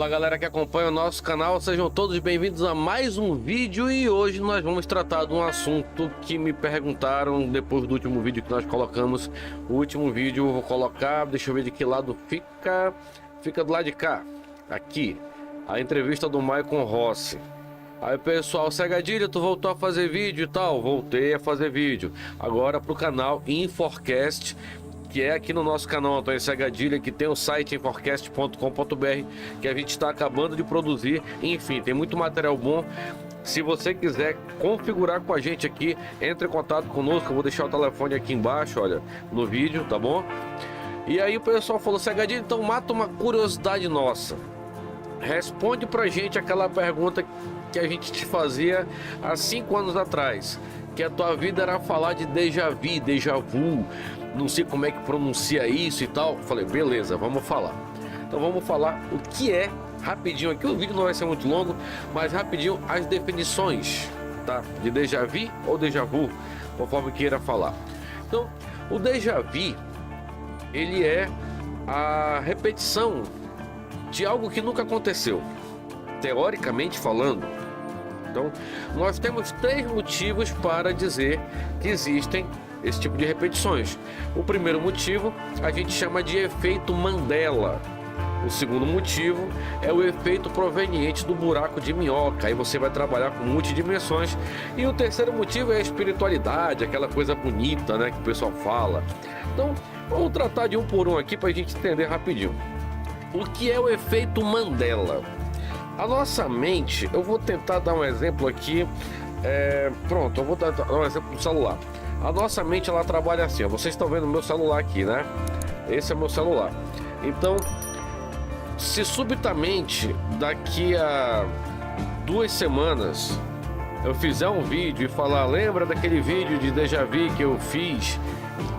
Fala galera que acompanha o nosso canal, sejam todos bem-vindos a mais um vídeo. E hoje nós vamos tratar de um assunto que me perguntaram depois do último vídeo que nós colocamos. O último vídeo eu vou colocar, deixa eu ver de que lado fica. Fica do lado de cá, aqui, a entrevista do Maicon Rossi. Aí pessoal, Segadilha, tu voltou a fazer vídeo e tal? Voltei a fazer vídeo, agora pro canal Inforcast, que é aqui no nosso canal Antônio Segadilha, que tem o site inforcast.com.br, que a gente está acabando de produzir. Enfim, tem muito material bom. Se você quiser configurar com a gente aqui, entre em contato conosco. Eu vou deixar o telefone aqui embaixo, olha, no vídeo, tá bom? E aí o pessoal falou: Segadilha, então mata uma curiosidade nossa. Responde pra gente aquela pergunta que a gente te fazia há 5 anos atrás, que a tua vida era falar de déjà vu, não sei como é que pronuncia isso e tal. Falei, beleza, vamos falar. Então vamos falar o que é, rapidinho aqui, o vídeo não vai ser muito longo, mas rapidinho as definições, tá? De déjà vu ou déjà vu, conforme queira falar. Então, o déjà vu, ele é a repetição de algo que nunca aconteceu, teoricamente falando. Então, nós temos 3 motivos para dizer que existem esse tipo de repetições. O primeiro motivo a gente chama de efeito Mandela. O segundo motivo é o efeito proveniente do buraco de minhoca. Aí você vai trabalhar com multidimensões. E o terceiro motivo é a espiritualidade, aquela coisa bonita, né, que o pessoal fala. Então, vamos tratar de um por um aqui para a gente entender rapidinho. O que é o efeito Mandela? A nossa mente, eu vou tentar dar um exemplo aqui. Pronto, eu vou dar um exemplo do celular. A nossa mente, ela trabalha assim, ó. Vocês estão vendo o meu celular aqui, né? Esse é o meu celular. Então, se subitamente daqui a 2 semanas eu fizer um vídeo e falar: lembra daquele vídeo de déjà vu que eu fiz,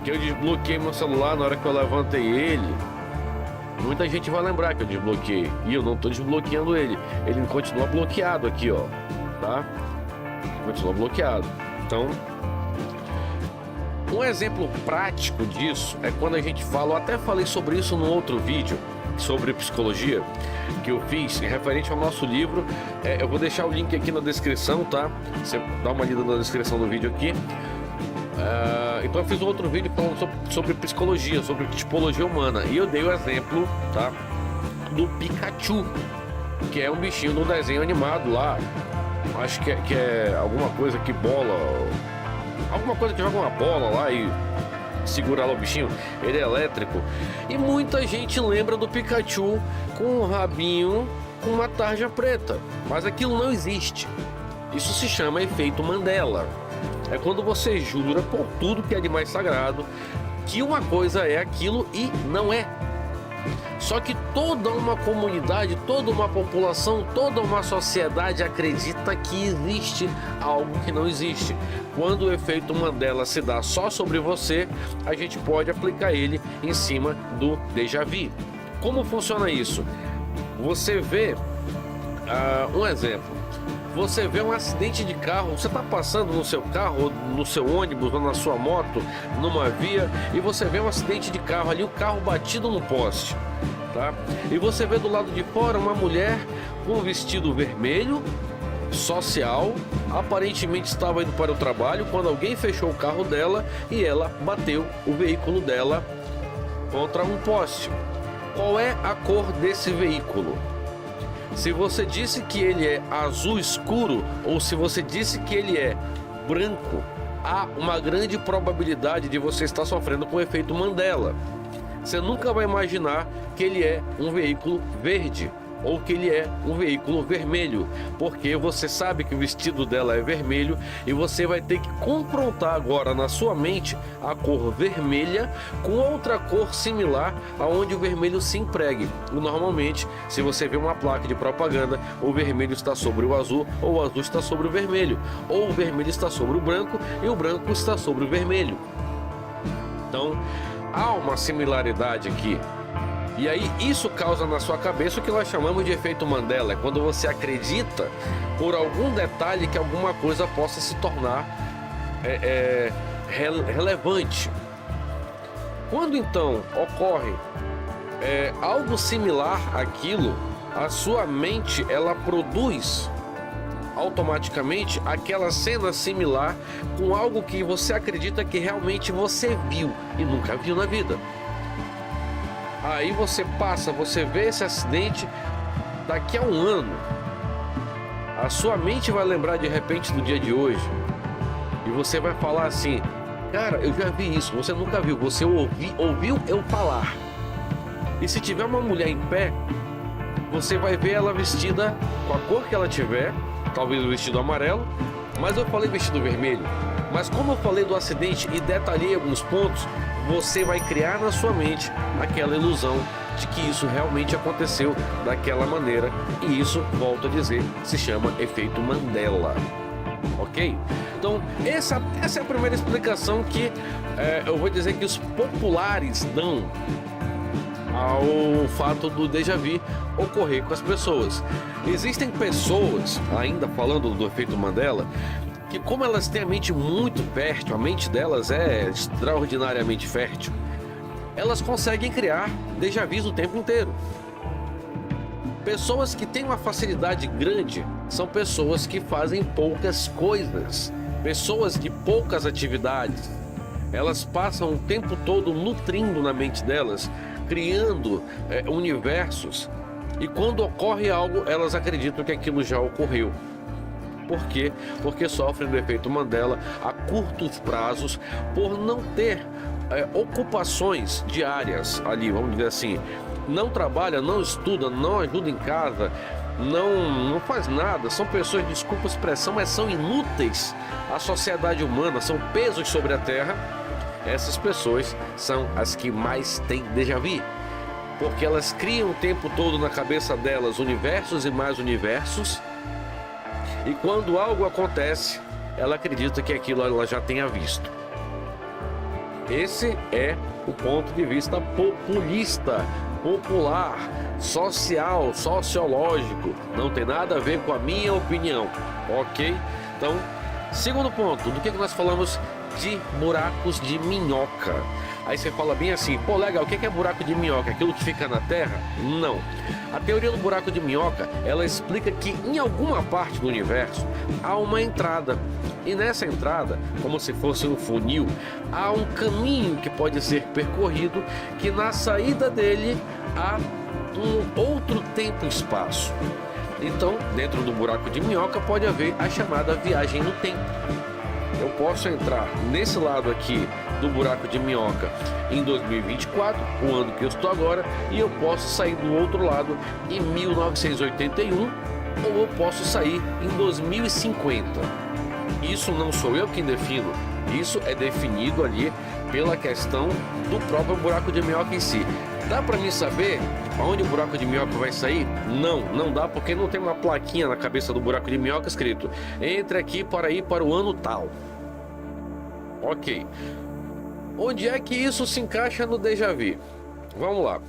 que eu desbloqueei meu celular na hora que eu levantei ele? Muita gente vai lembrar que eu desbloqueei, e eu não estou desbloqueando ele. Ele continua bloqueado aqui, ó, tá? Continua bloqueado. Então, um exemplo prático disso é quando a gente fala, eu até falei sobre isso no outro vídeo sobre psicologia que eu fiz referente ao nosso livro. Eu vou deixar o link aqui na descrição, tá? Você dá uma lida na descrição do vídeo aqui. Então eu fiz um outro vídeo falando sobre psicologia, sobre tipologia humana, e eu dei o exemplo, tá, do Pikachu, que é um bichinho do desenho animado lá. Acho que é alguma coisa que bola, alguma coisa que joga uma bola lá e segura lá o bichinho. Ele é elétrico. E muita gente lembra do Pikachu com um rabinho com uma tarja preta, mas aquilo não existe. Isso se chama efeito Mandela. É quando você jura por tudo que é de mais sagrado que uma coisa é aquilo e não é. Só que toda uma comunidade, toda uma população, toda uma sociedade acredita que existe algo que não existe. Quando o efeito Mandela se dá só sobre você, a gente pode aplicar ele em cima do déjà vu. Como funciona isso? Você vê um exemplo. Você vê um acidente de carro, você está passando no seu carro, no seu ônibus ou na sua moto, numa via, e você vê um acidente de carro ali, o carro batido no poste, tá? E você vê do lado de fora uma mulher com um vestido vermelho, social, aparentemente estava indo para o trabalho, quando alguém fechou o carro dela e ela bateu o veículo dela contra um poste. Qual é a cor desse veículo? Se você disse que ele é azul escuro ou se você disse que ele é branco, há uma grande probabilidade de você estar sofrendo com o efeito Mandela. Você nunca vai imaginar que ele é um veículo verde ou que ele é um veículo vermelho, porque você sabe que o vestido dela é vermelho e você vai ter que confrontar agora na sua mente a cor vermelha com outra cor similar aonde o vermelho se empregue. E normalmente, se você vê uma placa de propaganda, o vermelho está sobre o azul ou o azul está sobre o vermelho, ou o vermelho está sobre o branco e o branco está sobre o vermelho. Então, há uma similaridade aqui. E aí isso causa na sua cabeça o que nós chamamos de efeito Mandela. É quando você acredita por algum detalhe que alguma coisa possa se tornar relevante. Quando então ocorre algo similar àquilo, a sua mente ela produz automaticamente aquela cena similar com algo que você acredita que realmente você viu e nunca viu na vida. Aí você vê esse acidente daqui a um ano. A sua mente vai lembrar de repente do dia de hoje e você vai falar assim: cara, eu já vi isso. Você nunca viu, você ouviu eu falar. E se tiver uma mulher em pé, você vai ver ela vestida com a cor que ela tiver, talvez o vestido amarelo, mas eu falei vestido vermelho. Mas como eu falei do acidente e detalhei alguns pontos, você vai criar na sua mente aquela ilusão de que isso realmente aconteceu daquela maneira. E isso, volto a dizer, se chama efeito Mandela. Ok? Então, essa é a primeira explicação que eu vou dizer que os populares dão ao fato do déjà vu ocorrer com as pessoas. Existem pessoas, ainda falando do efeito Mandela, que como elas têm a mente muito fértil, a mente delas é extraordinariamente fértil, elas conseguem criar déjà vus o tempo inteiro. Pessoas que têm uma facilidade grande são pessoas que fazem poucas coisas, pessoas de poucas atividades. Elas passam o tempo todo nutrindo na mente delas, criando universos, e quando ocorre algo, elas acreditam que aquilo já ocorreu. Por quê? Porque sofrem do efeito Mandela a curtos prazos, por não ter ocupações diárias ali, vamos dizer assim. Não trabalha, não estuda, não ajuda em casa, não faz nada. São pessoas, desculpa a expressão, mas são inúteis à sociedade humana, são pesos sobre a terra. Essas pessoas são as que mais têm déjà vu, porque elas criam o tempo todo na cabeça delas universos e mais universos, e quando algo acontece, ela acredita que aquilo ela já tenha visto. Esse é o ponto de vista populista, popular, social, sociológico. Não tem nada a ver com a minha opinião, ok? Então, segundo ponto, do que nós falamos? De buracos de minhoca. Aí você fala bem assim: pô, legal, o que é buraco de minhoca? Aquilo que fica na terra? Não. A teoria do buraco de minhoca, ela explica que em alguma parte do universo há uma entrada. E nessa entrada, como se fosse um funil, há um caminho que pode ser percorrido, que na saída dele há um outro tempo e espaço. Então, dentro do buraco de minhoca pode haver a chamada viagem no tempo. Eu posso entrar nesse lado aqui do buraco de minhoca em 2024, o ano que eu estou agora, e eu posso sair do outro lado em 1981, ou eu posso sair em 2050. Isso não sou eu quem defino, isso é definido ali pela questão do próprio buraco de minhoca em si. Dá para mim saber aonde o buraco de minhoca vai sair? Não dá, porque não tem uma plaquinha na cabeça do buraco de minhoca escrito: entre aqui para ir para o ano tal. Ok. Onde é que isso se encaixa no déjà vu? Vamos lá.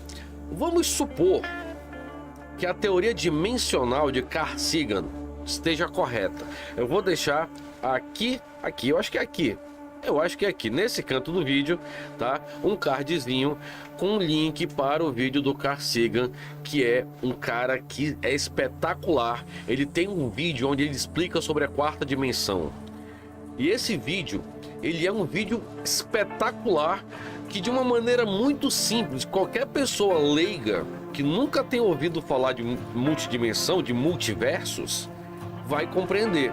Vamos supor que a teoria dimensional de Carl Sagan esteja correta. Eu vou deixar aqui, eu acho que é aqui, nesse canto do vídeo, tá? Um cardzinho com um link para o vídeo do Carl Sagan, que é um cara que é espetacular. Ele tem um vídeo onde ele explica sobre a quarta dimensão. E esse vídeo, ele é um vídeo espetacular, que de uma maneira muito simples, qualquer pessoa leiga que nunca tenha ouvido falar de multidimensão, de multiversos, vai compreender.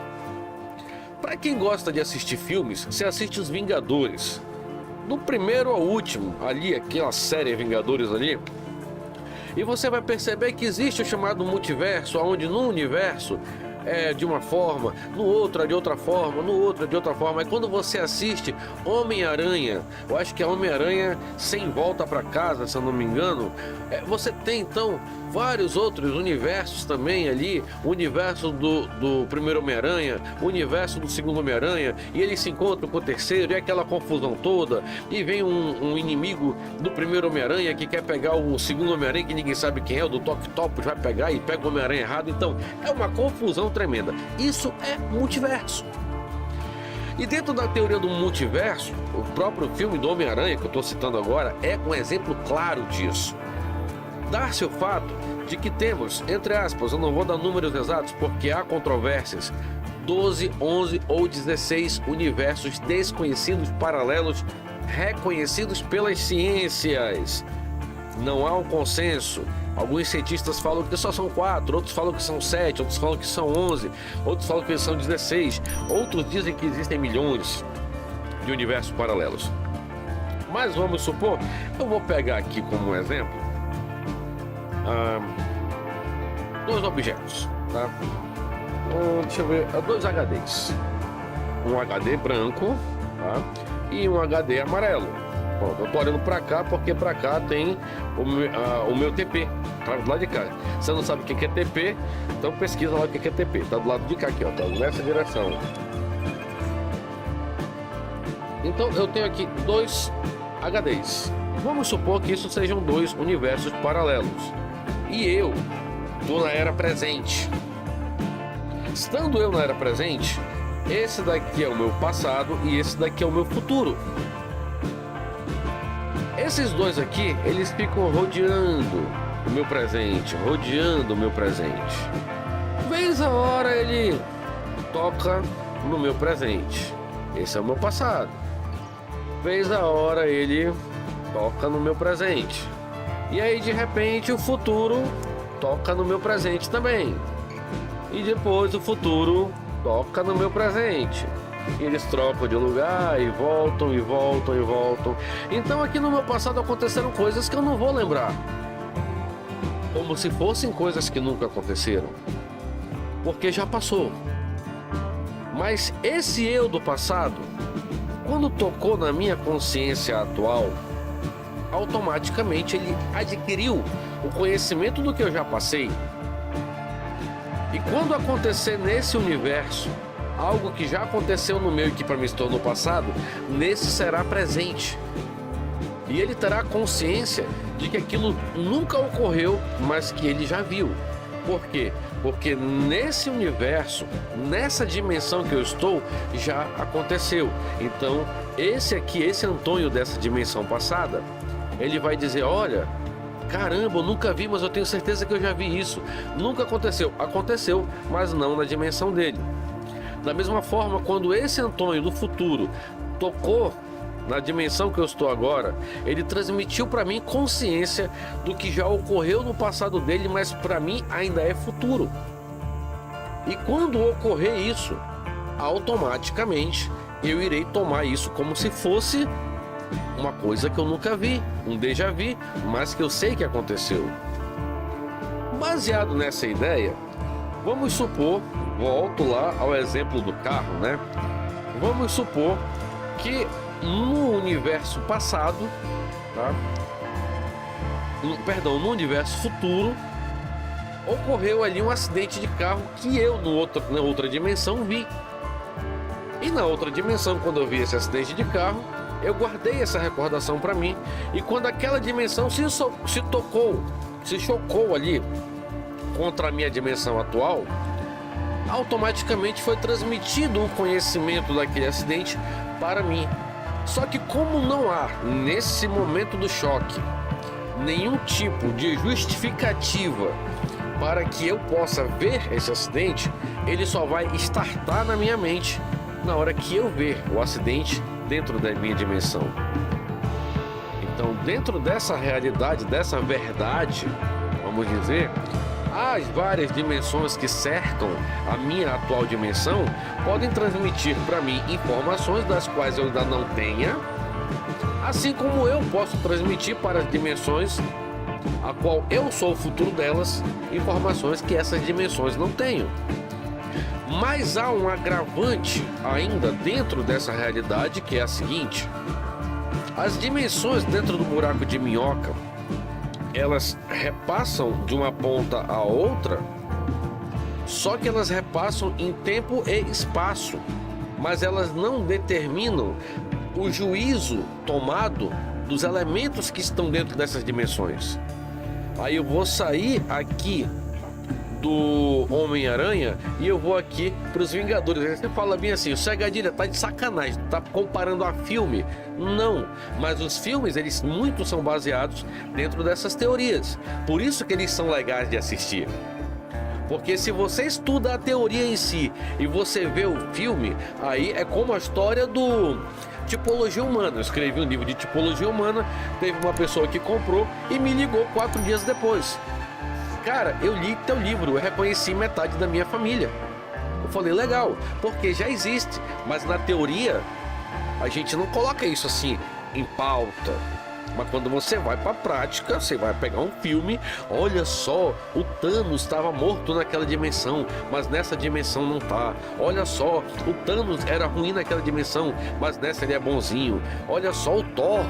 Para quem gosta de assistir filmes, você assiste Os Vingadores, do primeiro ao último, ali, aquela série Vingadores ali, e você vai perceber que existe o chamado multiverso, onde num universo é de uma forma, no outro é de outra forma, no outro é de outra forma. E quando você assiste Homem-Aranha, eu acho que é Homem-Aranha Sem Volta para Casa, se eu não me engano, você tem então vários outros universos também ali, o universo do primeiro Homem-Aranha, o universo do segundo Homem-Aranha, e eles se encontram com o terceiro, e aquela confusão toda, e vem um inimigo do primeiro Homem-Aranha que quer pegar o segundo Homem-Aranha, que ninguém sabe quem é, o do Octopus vai pegar e pega o Homem-Aranha errado. Então é uma confusão tremenda. Isso é multiverso. E dentro da teoria do multiverso, o próprio filme do Homem-Aranha, que eu estou citando agora, é um exemplo claro disso. dar-se o fato de que temos, entre aspas, eu não vou dar números exatos porque há controvérsias, 12, 11 ou 16 universos desconhecidos paralelos reconhecidos pelas ciências. Não há um consenso. Alguns cientistas falam que só são 4, outros falam que são 7, outros falam que são 11, outros falam que são 16, outros dizem que existem milhões de universos paralelos. Mas vamos supor, eu vou pegar aqui como um exemplo, 2 objetos, tá? Deixa eu ver, 2 HDs. Um HD branco, tá? E um HD amarelo. Bom, eu tô olhando pra cá porque pra cá tem o meu TP, tá do lado de cá. Você não sabe o que é TP, então pesquisa lá o que é TP. Tá do lado de cá aqui, ó, tá nessa direção. Então eu tenho aqui 2 HDs. Vamos supor que isso sejam 2 universos paralelos. E eu tô na era presente. Estando eu na era presente, esse daqui é o meu passado e esse daqui é o meu futuro. Esses 2 aqui, eles ficam rodeando o meu presente, rodeando o meu presente. Vez a hora ele toca no meu presente. Esse é o meu passado. Vez a hora ele toca no meu presente. E aí de repente o futuro toca no meu presente também. E depois o futuro toca no meu presente. E eles trocam de lugar e voltam e voltam e voltam. Então aqui no meu passado aconteceram coisas que eu não vou lembrar, como se fossem coisas que nunca aconteceram, porque já passou. Mas esse eu do passado, quando tocou na minha consciência atual, automaticamente ele adquiriu o conhecimento do que eu já passei. E quando acontecer nesse universo algo que já aconteceu no meu e que para mim se tornou passado, nesse será presente. E ele terá consciência de que aquilo nunca ocorreu, mas que ele já viu. Por quê? Porque nesse universo, nessa dimensão que eu estou, já aconteceu. Então, esse Antônio dessa dimensão passada, ele vai dizer, olha, caramba, eu nunca vi, mas eu tenho certeza que eu já vi isso. Nunca aconteceu. Aconteceu, mas não na dimensão dele. Da mesma forma, quando esse Antônio do futuro tocou na dimensão que eu estou agora, ele transmitiu para mim consciência do que já ocorreu no passado dele, mas para mim ainda é futuro. E quando ocorrer isso, automaticamente eu irei tomar isso como se fosse uma coisa que eu nunca vi, um déjà vu, mas que eu sei que aconteceu. Baseado nessa ideia, vamos supor, volto lá ao exemplo do carro, né? Vamos supor que no universo passado, tá? No universo futuro, ocorreu ali um acidente de carro que eu na outra dimensão vi. E na outra dimensão, quando eu vi esse acidente de carro, eu guardei essa recordação para mim. E quando aquela dimensão se chocou ali contra a minha dimensão atual, automaticamente foi transmitido o conhecimento daquele acidente para mim. Só que como não há, nesse momento do choque, nenhum tipo de justificativa para que eu possa ver esse acidente, ele só vai startar na minha mente na hora que eu ver o acidente dentro da minha dimensão. Então, dentro dessa realidade, dessa verdade, vamos dizer, as várias dimensões que cercam a minha atual dimensão podem transmitir para mim informações das quais eu ainda não tenha, assim como eu posso transmitir para as dimensões a qual eu sou o futuro delas, informações que essas dimensões não tenham. Mas há um agravante ainda dentro dessa realidade, que é a seguinte: as dimensões dentro do buraco de minhoca, elas repassam de uma ponta a outra, só que elas repassam em tempo e espaço, mas elas não determinam o juízo tomado dos elementos que estão dentro dessas dimensões. Aí eu vou sair aqui do Homem-Aranha e eu vou aqui pros Vingadores. Aí você fala bem assim, o Segadilha tá de sacanagem, tá comparando a filme. Não, mas os filmes, eles muitos são baseados dentro dessas teorias. Por isso que eles são legais de assistir. Porque se você estuda a teoria em si e você vê o filme, aí é como a história do Tipologia Humana. Eu escrevi um livro de Tipologia Humana, teve uma pessoa que comprou e me ligou 4 dias depois. Cara, eu li teu livro, eu reconheci metade da minha família. Eu falei, legal, porque já existe, mas na teoria a gente não coloca isso assim em pauta. Mas quando você vai para a prática, você vai pegar um filme, olha só, o Thanos estava morto naquela dimensão, mas nessa dimensão não tá. Olha só, o Thanos era ruim naquela dimensão, mas nessa ele é bonzinho. Olha só, o Thor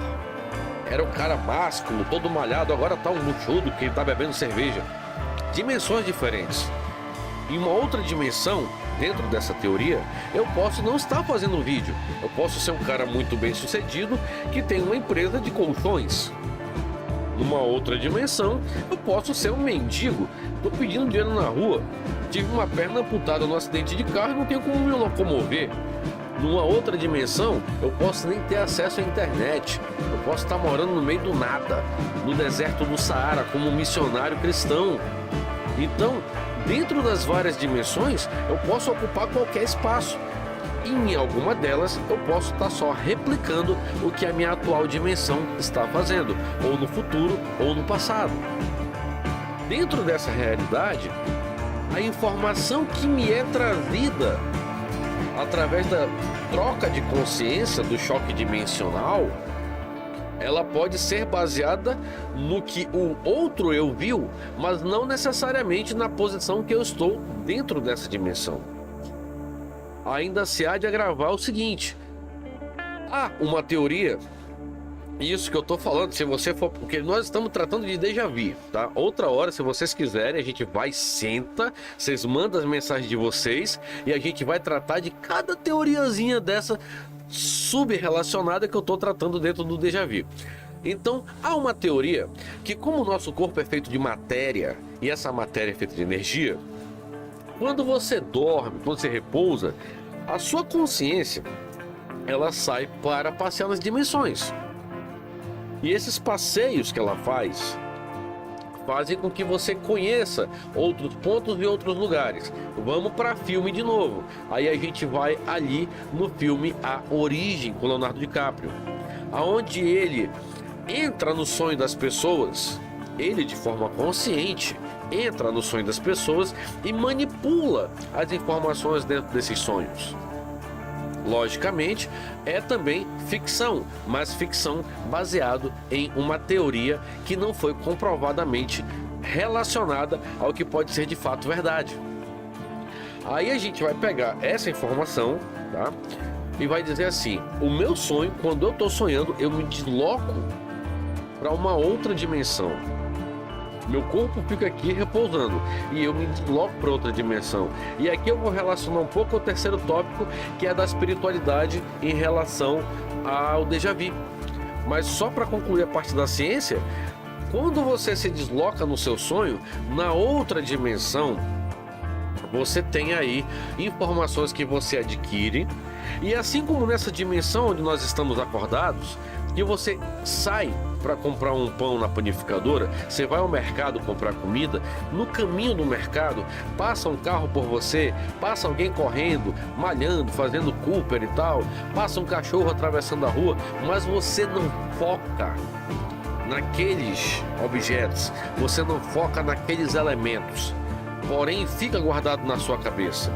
era um cara másculo, todo malhado, agora tá um luxudo que tá bebendo cerveja. Dimensões diferentes. Em uma outra dimensão, dentro dessa teoria, eu posso não estar fazendo um vídeo. Eu posso ser um cara muito bem sucedido que tem uma empresa de colchões. Numa outra dimensão, eu posso ser um mendigo. Tô pedindo dinheiro na rua. Tive uma perna amputada no acidente de carro e não tenho como me locomover. Numa outra dimensão, eu posso nem ter acesso à internet. Eu posso estar morando no meio do nada, no deserto do Saara, como um missionário cristão. Então, dentro das várias dimensões, eu posso ocupar qualquer espaço. E em alguma delas, eu posso estar só replicando o que a minha atual dimensão está fazendo, ou no futuro, ou no passado. Dentro dessa realidade, a informação que me é trazida através da troca de consciência, do choque dimensional, ela pode ser baseada no que o outro eu viu, mas não necessariamente na posição que eu estou dentro dessa dimensão. Ainda se há de agravar o seguinte: há uma teoria, isso que eu tô falando, se você for, porque nós estamos tratando de déjà vu, tá? Outra hora, se vocês quiserem, a gente vai, senta, vocês mandam as mensagens de vocês e a gente vai tratar de cada teoriazinha dessa sub-relacionada que eu tô tratando dentro do déjà vu. Então, há uma teoria que, como o nosso corpo é feito de matéria e essa matéria é feita de energia, quando você dorme, quando você repousa, a sua consciência ela sai para passear nas dimensões. E esses passeios que ela fazem com que você conheça outros pontos e outros lugares. Vamos para filme de novo. Aí a gente vai ali no filme A Origem com Leonardo DiCaprio, aonde ele entra no sonho das pessoas, ele de forma consciente entra no sonho das pessoas e manipula as informações dentro desses sonhos. Logicamente, é também ficção, mas ficção baseado em uma teoria que não foi comprovadamente relacionada ao que pode ser de fato verdade. Aí a gente vai pegar essa informação, tá? E vai dizer assim: o meu sonho, quando eu estou sonhando, eu me desloco para uma outra dimensão. Meu corpo fica aqui repousando e eu me desloco para outra dimensão. E aqui eu vou relacionar um pouco o terceiro tópico, que é da espiritualidade em relação ao déjà vu. Mas só para concluir a parte da ciência, quando você se desloca no seu sonho, na outra dimensão, você tem aí informações que você adquire. E assim como nessa dimensão onde nós estamos acordados, que você sai para comprar um pão na panificadora, você vai ao mercado comprar comida, no caminho do mercado passa um carro por você, passa alguém correndo, malhando, fazendo Cooper e tal, passa um cachorro atravessando a rua, mas você não foca naqueles objetos, você não foca naqueles elementos, porém fica guardado na sua cabeça.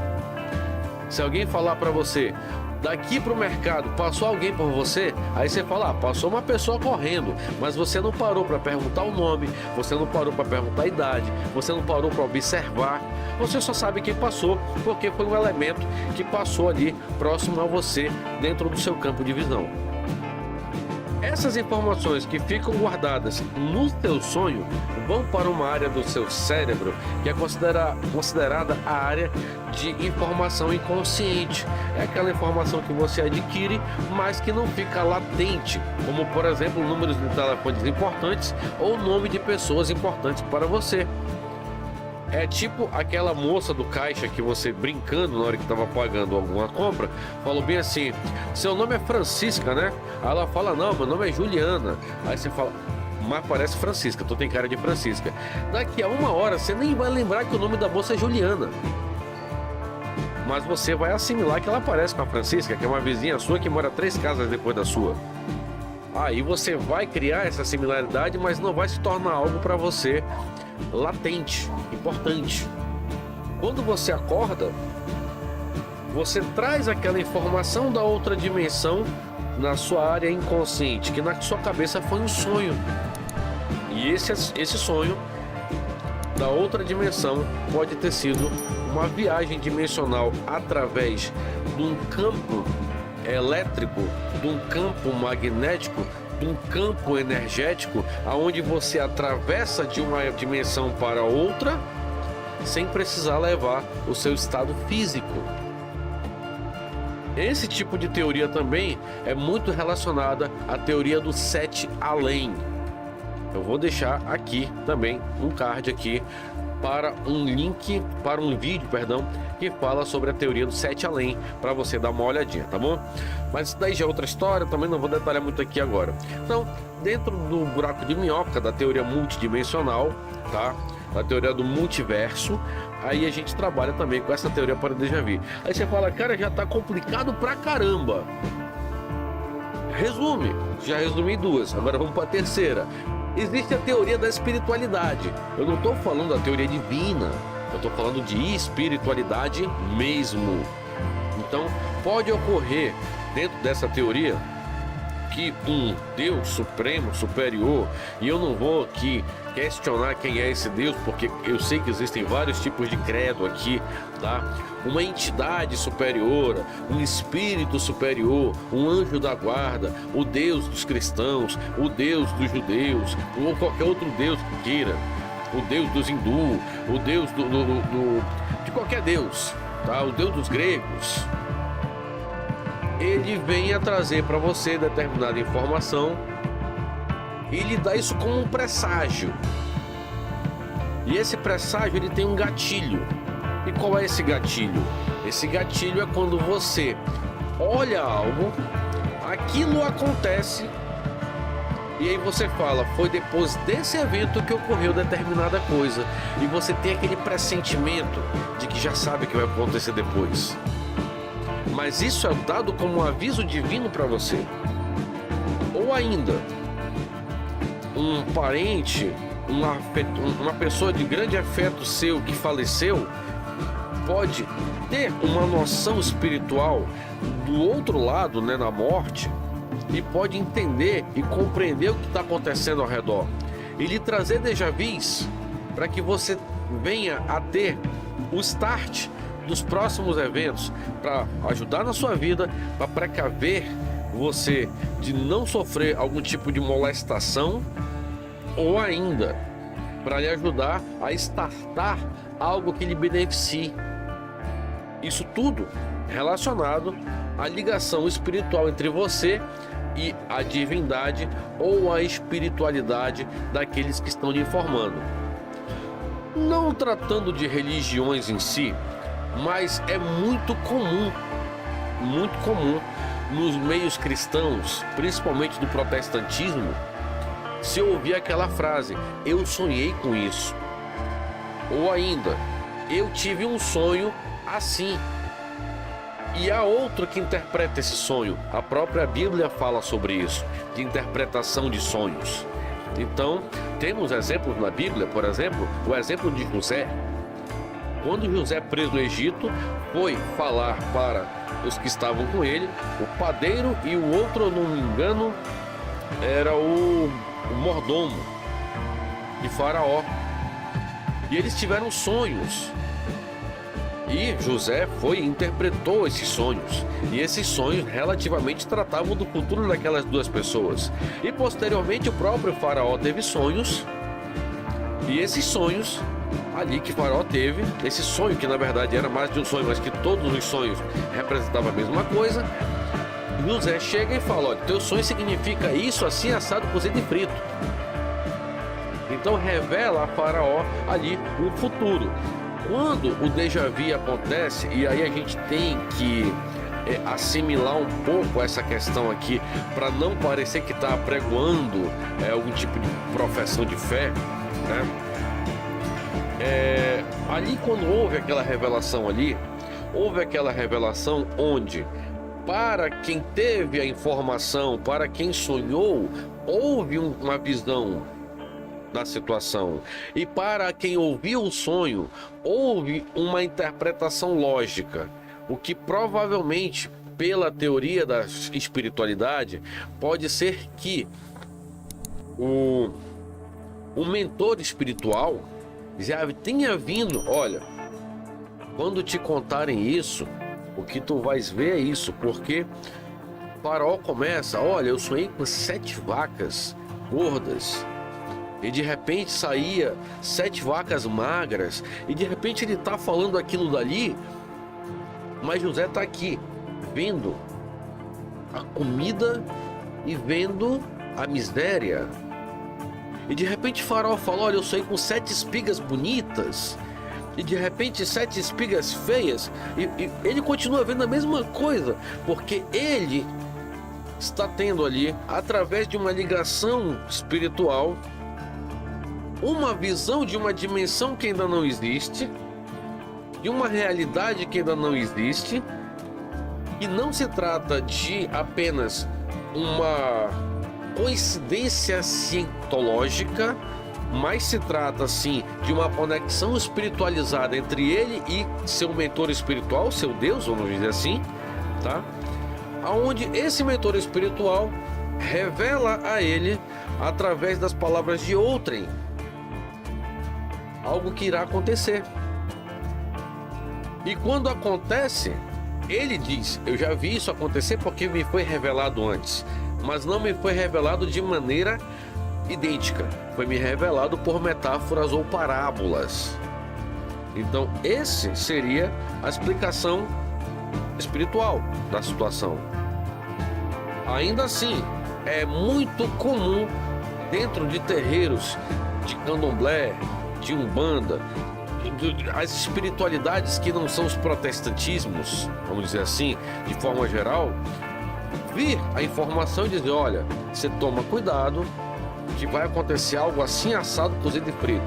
Se alguém falar para você: daqui para o mercado passou alguém por você, aí você fala: ah, passou uma pessoa correndo, mas você não parou para perguntar o nome, você não parou para perguntar a idade, você não parou para observar, você só sabe quem passou porque foi um elemento que passou ali próximo a você, dentro do seu campo de visão. Essas informações que ficam guardadas no teu sonho vão para uma área do seu cérebro que é considerada a área de informação inconsciente. É aquela informação que você adquire, mas que não fica latente, como por exemplo números de telefones importantes ou nome de pessoas importantes para você. É tipo aquela moça do caixa que você, brincando na hora que estava pagando alguma compra, falou bem assim: seu nome é Francisca, né? Aí ela fala: não, meu nome é Juliana. Aí você fala: mas parece Francisca, tu tem cara de Francisca. Daqui a uma hora você nem vai lembrar que o nome da moça é Juliana, mas você vai assimilar que ela parece com a Francisca, que é uma vizinha sua que mora 3 casas depois da sua. Aí você vai criar essa similaridade, mas não vai se tornar algo para você latente, importante. Quando você acorda, você traz aquela informação da outra dimensão na sua área inconsciente, que na sua cabeça foi um sonho. E esse sonho da outra dimensão pode ter sido uma viagem dimensional através de um campo elétrico, de um campo magnético, de um campo energético, aonde você atravessa de uma dimensão para outra sem precisar levar o seu estado físico. Esse tipo de teoria também é muito relacionada à teoria do 7 além. Eu vou deixar aqui também um card aqui para um link, para um vídeo, perdão, que fala sobre a teoria do 7 além, para você dar uma olhadinha, tá bom? Mas isso daí já é outra história, também não vou detalhar muito aqui agora. Então, dentro do buraco de minhoca da teoria multidimensional, tá? Da teoria do multiverso, aí a gente trabalha também com essa teoria para o déjà vu. Aí você fala: cara, já tá complicado pra caramba. Resume, já resumi 2, agora vamos para a terceira. Existe a teoria da espiritualidade. Eu não estou falando da teoria divina, eu estou falando de espiritualidade mesmo. Então, pode ocorrer dentro dessa teoria que um Deus supremo, superior, e eu não vou aqui questionar quem é esse Deus, porque eu sei que existem vários tipos de credo aqui, tá? Uma entidade superior, um espírito superior, um anjo da guarda, o Deus dos cristãos, o Deus dos judeus, ou qualquer outro Deus que queira, o Deus dos hindus, o Deus de qualquer Deus, tá? O Deus dos gregos. Ele vem a trazer para você determinada informação e lhe dá isso como um presságio. E esse presságio, ele tem um gatilho. E qual é esse gatilho? Esse gatilho é quando você olha algo, aquilo acontece, e aí você fala: foi depois desse evento que ocorreu determinada coisa. E você tem aquele pressentimento de que já sabe o que vai acontecer depois. Mas isso é dado como um aviso divino para você. Ou ainda, um parente, uma pessoa de grande afeto seu que faleceu, pode ter uma noção espiritual do outro lado, né, na morte, e pode entender e compreender o que está acontecendo ao redor. E lhe trazer déjà vus para que você venha a ter o start dos próximos eventos, para ajudar na sua vida, para precaver você de não sofrer algum tipo de molestação, ou ainda para lhe ajudar a startar algo que lhe beneficie. Isso tudo relacionado à ligação espiritual entre você e a divindade ou a espiritualidade daqueles que estão lhe informando. Não tratando de religiões em si, mas é muito comum nos meios cristãos, principalmente do protestantismo, se ouvir aquela frase: eu sonhei com isso, ou ainda: eu tive um sonho assim. E há outro que interpreta esse sonho. A própria Bíblia fala sobre isso, de interpretação de sonhos. Então, temos exemplos na Bíblia, por exemplo, o exemplo de José. Quando José, preso no Egito, foi falar para os que estavam com ele, o padeiro e o outro, não me engano, era o mordomo de Faraó. E eles tiveram sonhos. E José foi e interpretou esses sonhos. E esses sonhos relativamente tratavam do futuro daquelas duas pessoas. E posteriormente o próprio Faraó teve sonhos. E esses sonhos ali que Faraó teve, esse sonho que na verdade era mais de um sonho, mas que todos os sonhos representavam a mesma coisa, José chega e fala: olha, teu sonho significa isso, assim, assado, cozido e frito. Então revela a Faraó ali um futuro. Quando o déjà vu acontece, e aí a gente tem que assimilar um pouco essa questão aqui, para não parecer que está apregoando algum tipo de profissão de fé, né? Ali quando houve aquela revelação ali, houve aquela revelação onde, para quem teve a informação, para quem sonhou, houve uma visão da situação, e para quem ouviu o sonho, houve uma interpretação lógica, o que provavelmente, pela teoria da espiritualidade, pode ser que o mentor espiritual já tenha vindo, olha, quando te contarem isso, o que tu vais ver é isso, porque o Faraó começa, olha, eu sonhei com 7 vacas gordas, e de repente saía 7 vacas magras, e de repente ele tá falando aquilo dali, mas José tá aqui, vendo a comida e vendo a miséria. E de repente Faraó fala, olha, eu sonhei com 7 espigas bonitas, e de repente 7 espigas feias, e ele continua vendo a mesma coisa, porque ele está tendo ali, através de uma ligação espiritual, uma visão de uma dimensão que ainda não existe, de uma realidade que ainda não existe, e não se trata de apenas uma coincidência cientológica, mas se trata sim de uma conexão espiritualizada entre ele e seu mentor espiritual, seu Deus, vamos dizer assim, tá? Aonde esse mentor espiritual revela a ele, através das palavras de outrem, algo que irá acontecer. E quando acontece, ele diz, eu já vi isso acontecer porque me foi revelado antes, mas não me foi revelado de maneira idêntica, foi me revelado por metáforas ou parábolas. Então esse seria a explicação espiritual da situação. Ainda assim, é muito comum dentro de terreiros de candomblé, de umbanda, as espiritualidades que não são os protestantismos, vamos dizer assim, de forma geral, vir a informação e dizer, olha, você toma cuidado que vai acontecer algo assim, assado, cozido e frito.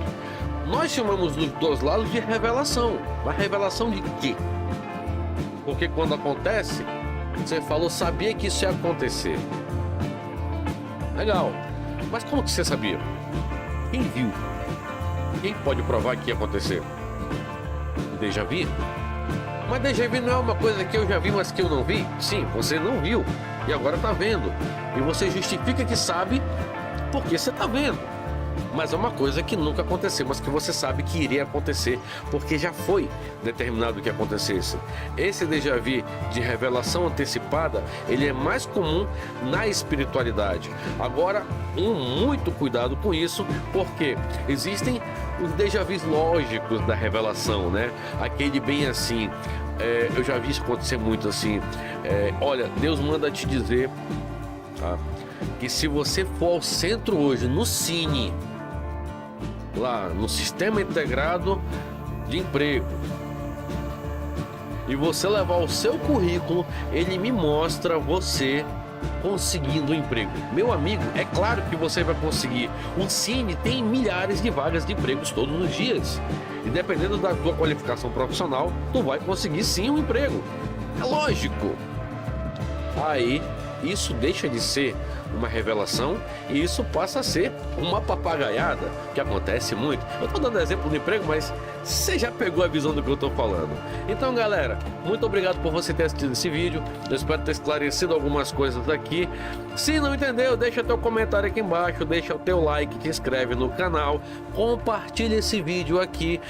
Nós chamamos dos dois lados de revelação. Mas revelação de quê? Porque quando acontece, você falou, sabia que isso ia acontecer. Legal. Mas como que você sabia? Quem viu? Quem pode provar que ia acontecer? Déjà vu? Mas déjà vu não é uma coisa que eu já vi, mas que eu não vi? Sim, você não viu e agora tá vendo. E você justifica que sabe porque você tá vendo. Mas é uma coisa que nunca aconteceu, mas que você sabe que iria acontecer, porque já foi determinado que acontecesse. Esse déjà vu de revelação antecipada, ele é mais comum na espiritualidade. Agora, muito cuidado com isso, porque existem os déjà vus lógicos da revelação, né? Aquele bem assim, eu já vi isso acontecer muito assim, olha, Deus manda te dizer, tá, que se você for ao centro hoje, no Cine, lá no Sistema Integrado de Emprego, e você levar o seu currículo, ele me mostra você conseguindo um emprego. Meu amigo, é claro que você vai conseguir. O Cine tem milhares de vagas de empregos todos os dias, e dependendo da tua qualificação profissional, tu vai conseguir sim um emprego. É lógico. Aí isso deixa de ser uma revelação e isso passa a ser uma papagaiada, que acontece muito. Eu tô dando exemplo do emprego, mas você já pegou a visão do que eu tô falando. Então, galera, muito obrigado por você ter assistido esse vídeo. Eu espero ter esclarecido algumas coisas aqui. Se não entendeu, deixa teu comentário aqui embaixo, deixa o teu like, te inscreve no canal, compartilha esse vídeo aqui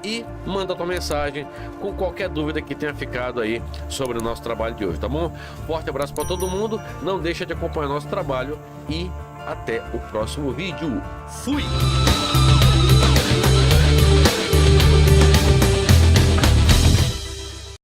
e manda tua mensagem com qualquer dúvida que tenha ficado aí sobre o nosso trabalho de hoje, tá bom? Forte abraço para todo mundo, não deixa de acompanhar nosso trabalho e até o próximo vídeo. Fui!